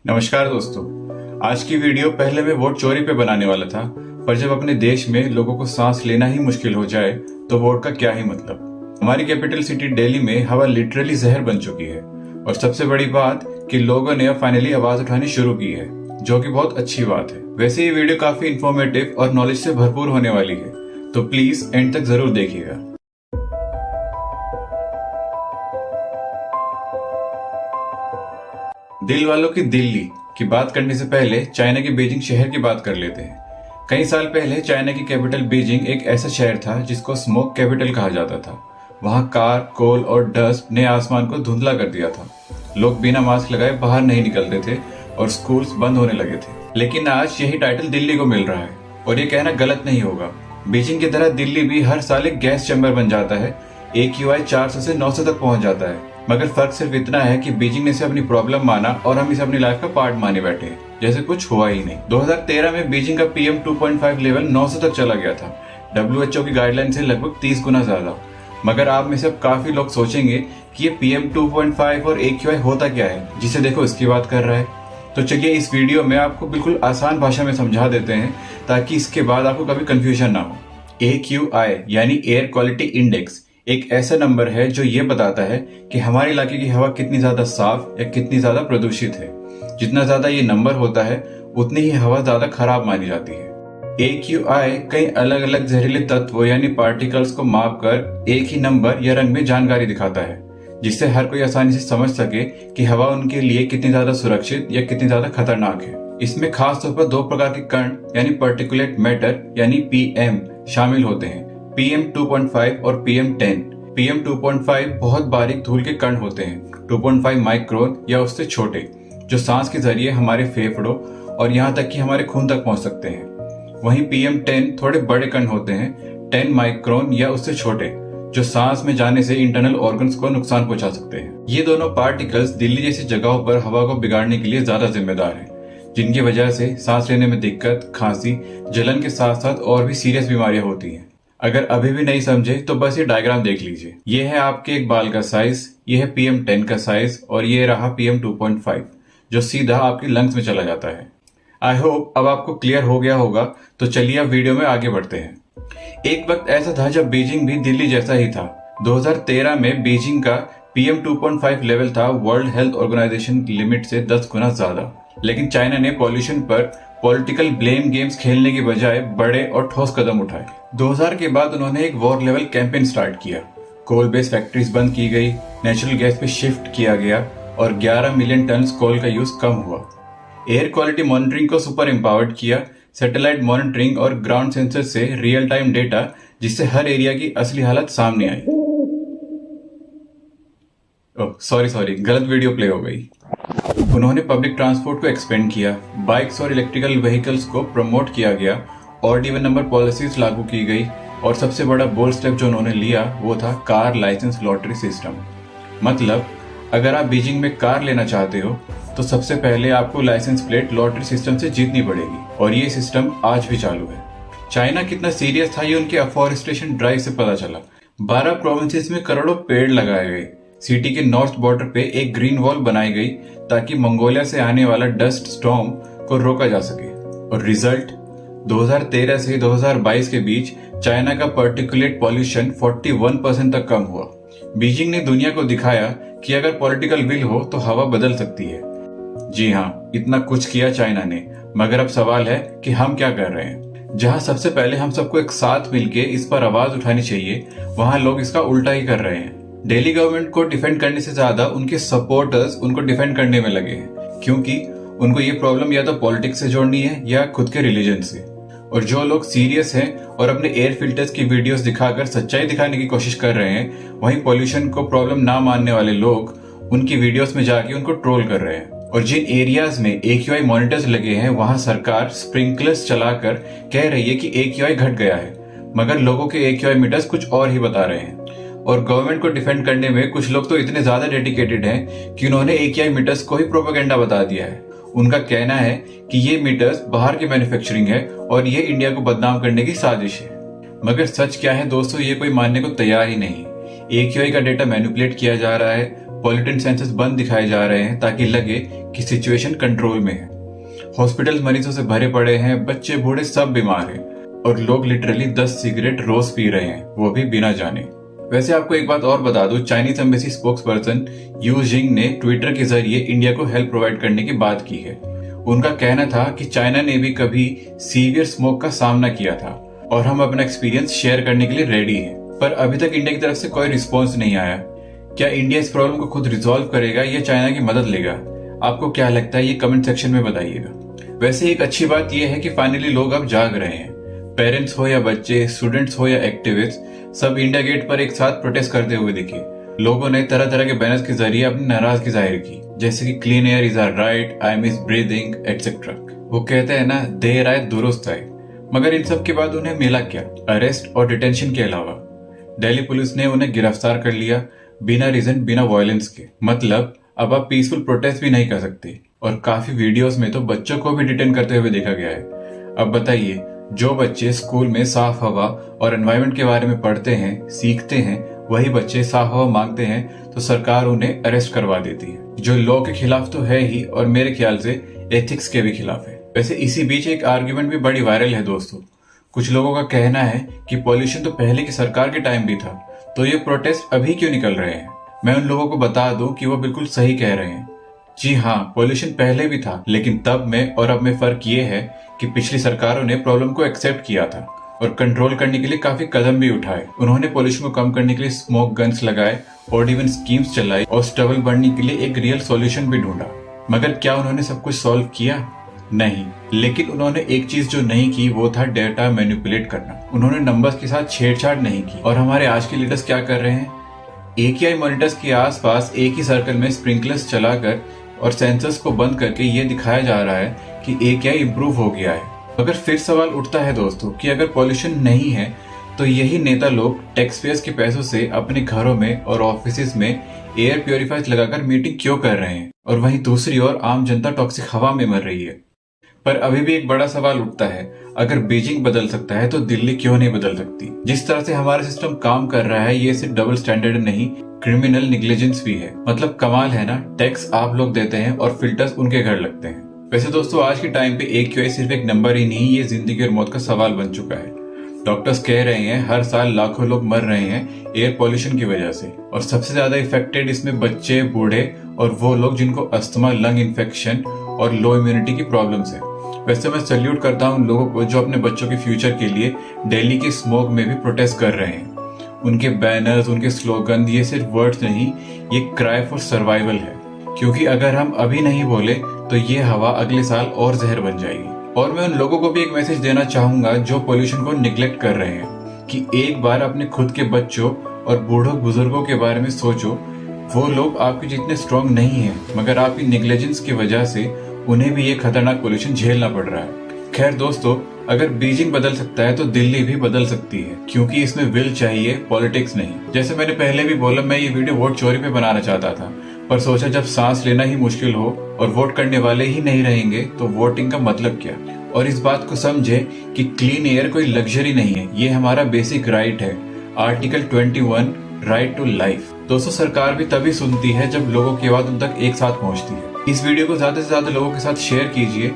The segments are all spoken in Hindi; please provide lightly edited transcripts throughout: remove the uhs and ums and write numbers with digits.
नमस्कार दोस्तों। आज की वीडियो पहले मैं वोट चोरी पे बनाने वाला था, पर जब अपने देश में लोगों को सांस लेना ही मुश्किल हो जाए तो वोट का क्या ही मतलब। हमारी कैपिटल सिटी दिल्ली में हवा लिटरली जहर बन चुकी है और सबसे बड़ी बात कि लोगों ने अब फाइनली आवाज उठानी शुरू की है, जो कि बहुत अच्छी बात है। वैसे ये वीडियो काफी इंफॉर्मेटिव और नॉलेज से भरपूर होने वाली है, तो प्लीज एंड तक जरूर देखिएगा। दिल वालों की दिल्ली की बात करने से पहले चाइना के बीजिंग शहर की बात कर लेते हैं। कई साल पहले चाइना की कैपिटल बीजिंग एक ऐसा शहर था जिसको स्मोक कैपिटल कहा जाता था। वहां कार, कोल और डस्ट ने आसमान को धुंधला कर दिया था। लोग बिना मास्क लगाए बाहर नहीं निकलते थे और स्कूल्स बंद होने लगे थे। लेकिन आज यही टाइटल दिल्ली को मिल रहा है और ये कहना गलत नहीं होगा। बीजिंग की तरह दिल्ली भी हर साल एक गैस चैम्बर बन जाता है। AQI 400 से 900 तक पहुंच जाता है, मगर फर्क सिर्फ इतना है कि बीजिंग ने इसे अपनी प्रॉब्लम माना और हम इसे अपनी लाइफ का पार्ट माने बैठे हैं, जैसे कुछ हुआ ही नहीं। 2013 में बीजिंग का PM 2.5 लेवल 900 तक चला गया था, WHO की गाइडलाइन से लगभग 30 गुना ज्यादा। मगर आप में से अब काफी लोग सोचेंगे कि ये PM 2.5 और AQI होता क्या है, जिसे देखो इसकी बात कर रहा है। तो चलिए इस वीडियो में आपको बिल्कुल आसान भाषा में समझा देते हैं, ताकि इसके बाद आपको कभी कंफ्यूजन ना हो। AQI यानी एयर क्वालिटी इंडेक्स एक ऐसा नंबर है जो ये बताता है कि हमारे इलाके की हवा कितनी ज्यादा साफ या कितनी ज्यादा प्रदूषित है। जितना ज्यादा ये नंबर होता है उतनी ही हवा ज्यादा खराब मानी जाती है। AQI कई अलग अलग जहरीले तत्व यानी पार्टिकल्स को मापकर एक ही नंबर या रंग में जानकारी दिखाता है, जिससे हर कोई आसानी से समझ सके कि हवा उनके लिए कितनी ज्यादा सुरक्षित या कितनी ज्यादा खतरनाक है। इसमें खास तौर पर दो प्रकार के कण यानी पार्टिकुलेट मैटर यानी PM शामिल होते हैं, PM 2.5 और PM 10। PM 2.5 बहुत बारीक धूल के कण होते हैं, 2.5 माइक्रोन या उससे छोटे, जो सांस के जरिए हमारे फेफड़ों और यहाँ तक कि हमारे खून तक पहुंच सकते हैं। वहीं PM 10 थोड़े बड़े कण होते हैं, 10 माइक्रोन या उससे छोटे, जो सांस में जाने से इंटरनल ऑर्गन्स को नुकसान पहुंचा सकते हैं। ये दोनों पार्टिकल्स दिल्ली जैसी जगहों पर हवा को बिगाड़ने के लिए ज्यादा जिम्मेदार हैं, जिनकी वजह से सांस लेने में दिक्कत, खांसी, जलन के साथ साथ और भी सीरियस बीमारियां होती हैं। अगर अभी भी नहीं समझे तो बस ये डायग्राम देख लीजिए। ये है आपके एक बाल का साइज, ये है PM 10 का साइज और ये रहा PM 2.5, जो सीधा आपके लंग्स में चला जाता है। आई होप अब आपको क्लियर हो गया होगा। तो चलिए अब वीडियो में आगे बढ़ते हैं। एक वक्त ऐसा था जब बीजिंग भी दिल्ली जैसा ही था। 2013 में बीजिंग का PM 2.5 लेवल था वर्ल्ड हेल्थ ऑर्गेनाइजेशन लिमिट से 10 गुना ज्यादा। लेकिन चाइना ने पॉल्यूशन पर पॉलिटिकल ब्लेम गेम्स खेलने की बजाय बड़े और ठोस कदम उठाए। 2000 के बाद उन्होंने एक वॉर लेवल कैंपेन स्टार्ट किया। कोल बेस्ड फैक्ट्रीज बंद की गई, नेचुरल गैस पे शिफ्ट किया गया और 11 मिलियन टन कोल का यूज कम हुआ। एयर क्वालिटी मॉनिटरिंग को सुपर एम्पावर्ड किया, सैटेलाइट मॉनिटरिंग और ग्राउंड सेंसर से रियल टाइम डेटा, जिससे हर एरिया की असली हालत सामने आई। सॉरी गलत वीडियो प्ले हो गई। उन्होंने पब्लिक ट्रांसपोर्ट को एक्सपेंड किया, बाइक्स और इलेक्ट्रिकल व्हीकल्स को प्रमोट किया गया, ऑड इवन नंबर पॉलिसीज लागू की गई और सबसे बड़ा बोल्ड स्टेप जो उन्होंने लिया वो था कार लाइसेंस लॉटरी सिस्टम। मतलब अगर आप बीजिंग में कार लेना चाहते हो तो सबसे पहले आपको लाइसेंस प्लेट लॉटरी सिस्टम से जीतनी पड़ेगी और ये सिस्टम आज भी चालू है। चाइना कितना सीरियस था ये उनके अफॉरेस्टेशन ड्राइव से पता चला। 12 प्रोविंसेस में करोड़ों पेड़ लगाए गए। सिटी के नॉर्थ बॉर्डर पे एक ग्रीन वॉल बनाई गई ताकि मंगोलिया से आने वाला डस्ट स्टॉर्म को रोका जा सके। और रिजल्ट 2013 से 2022 के बीच चाइना का पार्टिकुलेट पॉल्यूशन 41% तक कम हुआ। बीजिंग ने दुनिया को दिखाया कि अगर पॉलिटिकल विल हो तो हवा बदल सकती है। जी हाँ, इतना कुछ किया चाइना ने, मगर अब सवाल है कि हम क्या कर रहे हैं। जहां सबसे पहले हम सबको एक साथ मिलके इस पर आवाज उठानी चाहिए, वहां लोग इसका उल्टा ही कर रहे हैं। दिल्ली गवर्नमेंट को डिफेंड करने से ज्यादा उनके सपोर्टर्स उनको डिफेंड करने में लगे हैं, क्योंकि उनको ये प्रॉब्लम या तो पॉलिटिक्स से जोड़नी है या खुद के रिलीजन से। और जो लोग सीरियस हैं और अपने एयर फिल्टर्स की वीडियोस दिखाकर सच्चाई दिखाने की कोशिश कर रहे हैं, वहीं पॉल्यूशन को प्रॉब्लम ना मानने वाले लोग उनकी वीडियोस में जाके उनको ट्रोल कर रहे हैं। और जिन एरियाज में AQI मॉनिटर्स लगे हैं वहां सरकार स्प्रिंकलर्स चलाकर कह रही है कि AQI घट गया है, मगर लोगों के AQI मीटर्स कुछ और ही बता रहे हैं। और गवर्नमेंट को डिफेंड करने में कुछ लोग तो इतने ज्यादा डेडिकेटेड हैं कि उन्होंने AQI मीटर्स को ही प्रोपेगेंडा बता दिया है। उनका कहना है कि ये मीटर्स बाहर की मैन्युफैक्चरिंग है और ये इंडिया को बदनाम करने की साजिश है। मगर सच क्या है दोस्तों, ये कोई मानने को तैयार ही नहीं। AQI का डेटा मैनिपुलेट किया जा रहा है, पॉल्यूटेंट सेंसर्स बंद दिखाए जा रहे हैं ताकि लगे कि सिचुएशन कंट्रोल में है। हॉस्पिटल मरीजों से भरे पड़े हैं, बच्चे बूढ़े सब बीमार हैं और लोग लिटरली 10 सिगरेट रोज पी रहे हैं, वो भी बिना जाने। वैसे आपको एक बात और बता दूं, Chinese embassy spokesperson Yu Jing ने ट्विटर के जरिए इंडिया को हेल्प प्रोवाइड करने की बात की है। उनका कहना था कि चाइना ने भी कभी सीवियर स्मोक का सामना किया था और हम अपना एक्सपीरियंस शेयर करने के लिए रेडी हैं। पर अभी तक इंडिया की तरफ से कोई रिस्पॉन्स नहीं आया। क्या इंडिया इस प्रॉब्लम को खुद रिजॉल्व करेगा या चाइना की मदद लेगा? आपको क्या लगता है, ये कमेंट सेक्शन में बताइएगा। वैसे एक अच्छी बात यह है कि फाइनली लोग अब जाग रहे हैं। पेरेंट्स हो या बच्चे, स्टूडेंट्स हो या एक्टिविस्ट, सब इंडिया गेट पर एक साथ प्रोटेस्ट करते हुए दिखे। लोगों ने तरह तरह के बैनर्स के जरिए अपनी नाराजगी जाहिर की, जैसे कि clean air is our right, I miss breathing etcetera. वो कहते हैं ना, देर आए दुरुस्त आए। मगर इन सब के बाद उन्हें मिला क्या? अरेस्ट और डिटेंशन के अलावा दिल्ली पुलिस ने उन्हें गिरफ्तार कर लिया बिना रीजन, बिना वायलेंस के। मतलब अब आप पीसफुल प्रोटेस्ट भी नहीं कर सकते। और काफी वीडियोस में तो बच्चों को भी डिटेन करते हुए देखा गया है। अब बताइए, जो बच्चे स्कूल में साफ हवा और एनवायरनमेंट के बारे में पढ़ते हैं, सीखते हैं, वही बच्चे साफ हवा मांगते हैं तो सरकार उन्हें अरेस्ट करवा देती है, जो लॉ के खिलाफ तो है ही और मेरे ख्याल से एथिक्स के भी खिलाफ है। वैसे इसी बीच एक आर्ग्यूमेंट भी बड़ी वायरल है दोस्तों। कुछ लोगों का कहना है कि पॉल्यूशन तो पहले की सरकार के टाइम भी था, तो ये प्रोटेस्ट अभी क्यों निकल रहे हैं? मैं उन लोगों को बता दूं कि वो बिल्कुल सही कह रहे हैं। जी हाँ, पॉल्यूशन पहले भी था, लेकिन तब में और अब में फर्क ये है कि पिछली सरकारों ने प्रॉब्लम को एक्सेप्ट किया था और कंट्रोल करने के लिए काफी कदम भी उठाए। उन्होंने पॉल्यूशन को कम करने के लिए स्मोक गन्स लगाए और इवन स्कीम्स चलाई और स्टबल बढ़ने के लिए एक रियल सॉल्यूशन भी ढूंढा। मगर क्या उन्होंने सब कुछ सॉल्व किया? नहीं। लेकिन उन्होंने एक चीज जो नहीं की वो था डेटा मैनिपुलेट करना। उन्होंने नंबर्स के साथ छेड़छाड़ नहीं की। और हमारे आज के लीडर्स क्या कर रहे हैं? AQI मॉनिटर्स के आसपास एक ही सर्कल में स्प्रिंकलर्स चलाकर और सेंसर्स को बंद करके ये दिखाया जा रहा है कि AQI इम्प्रूव हो गया है। मगर फिर सवाल उठता है दोस्तों कि अगर पॉल्यूशन नहीं है तो यही नेता लोग टैक्स पेयर्स के पैसों से अपने घरों में और ऑफिसेज में एयर प्योरीफायर्स लगाकर मीटिंग क्यों कर रहे हैं, और वहीं दूसरी ओर आम जनता टॉक्सिक हवा में मर रही है। पर अभी भी एक बड़ा सवाल उठता है, अगर बीजिंग बदल सकता है तो दिल्ली क्यों नहीं बदल सकती? जिस तरह से हमारा सिस्टम काम कर रहा है, ये सिर्फ डबल स्टैंडर्ड नहीं, क्रिमिनल निग्लिजेंस भी है। मतलब कमाल है ना, टैक्स आप लोग देते हैं और फिल्टर्स उनके घर लगते हैं। वैसे दोस्तों, आज के टाइम पे AQI सिर्फ एक नंबर ही नहीं, ये जिंदगी और मौत का सवाल बन चुका है। डॉक्टर्स कह रहे हैं हर साल लाखों लोग मर रहे हैं एयर पॉल्यूशन की वजह से, और सबसे ज्यादा इफेक्टेड इसमें बच्चे, बूढ़े और वो लोग जिनको अस्थमा, लंग इन्फेक्शन और लो इम्यूनिटी की प्रॉब्लम्स है। वैसे मैं सल्यूट करता हूँ उन लोगों को जो अपने बच्चों के फ्यूचर के लिए दिल्ली के स्मोक में भी प्रोटेस्ट कर रहे हैं। उनके बैनर्स, उनके स्लोगन, ये सिर्फ वर्ड्स नहीं, ये क्राई फॉर सर्वाइवल है। क्योंकि अगर हम अभी नहीं बोले तो ये हवा अगले साल और जहर बन जाएगी। और मैं उन लोगों को भी एक मैसेज देना चाहूंगा जो पोल्यूशन को निग्लेक्ट कर रहे हैं कि एक बार अपने खुद के बच्चों और बूढ़ों बुजुर्गों के बारे में सोचो। वो लोग आपके जितने स्ट्रॉन्ग नहीं है, मगर आपकी निग्लिजेंस की वजह से उन्हें भी ये खतरनाक पोल्यूशन झेलना पड़ रहा है। खैर दोस्तों, अगर बीजिंग बदल सकता है तो दिल्ली भी बदल सकती है, क्योंकि इसमें विल चाहिए, पॉलिटिक्स नहीं। जैसे मैंने पहले भी बोला, मैं ये वीडियो वोट चोरी पे बनाना चाहता था, पर सोचा जब सांस लेना ही मुश्किल हो और वोट करने वाले ही नहीं रहेंगे तो वोटिंग का मतलब क्या। और इस बात को समझे कि क्लीन एयर कोई लग्जरी नहीं है, ये हमारा बेसिक राइट है। Article 21 right to life. दोस्तों, सरकार भी तभी सुनती है जब लोगों की आवाज उन तक एक साथ पहुंचती है। इस वीडियो को ज्यादा से ज्यादा लोगों के साथ शेयर कीजिए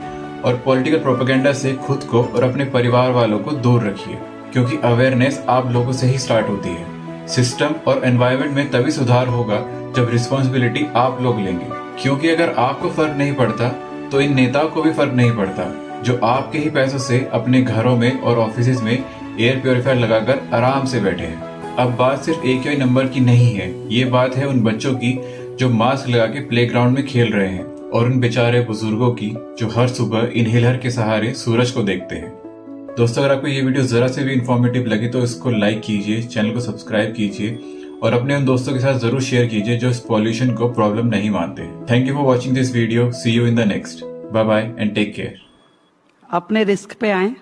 और पॉलिटिकल प्रोपेगेंडा से खुद को और अपने परिवार वालों को दूर रखिए, क्योंकि अवेयरनेस आप लोगों से ही स्टार्ट होती है। सिस्टम और एनवायरनमेंट में तभी सुधार होगा जब रिस्पॉन्सिबिलिटी आप लोग लेंगे, क्योंकि अगर आपको फर्क नहीं पड़ता तो इन नेताओं को भी फर्क नहीं पड़ता जो आपके ही पैसों से अपने घरों में और ऑफिसेज में एयर प्योरीफायर लगाकर आराम से बैठे हैं। अब बात सिर्फ AQI नंबर की नहीं है, ये बात है उन बच्चों की जो मास्क लगा के प्लेग्राउंड में खेल रहे हैं, और उन बेचारे बुजुर्गों की जो हर सुबह इनहेलर के सहारे सूरज को देखते हैं। दोस्तों, अगर आपको ये वीडियो जरा से भी इंफॉर्मेटिव लगी तो इसको लाइक कीजिए, चैनल को सब्सक्राइब कीजिए और अपने उन दोस्तों के साथ जरूर शेयर कीजिए जो इस पॉल्यूशन को प्रॉब्लम नहीं मानते। Thank you for watching this video. See you in the next. Bye bye and take care. अपने रिस्क पे आएं,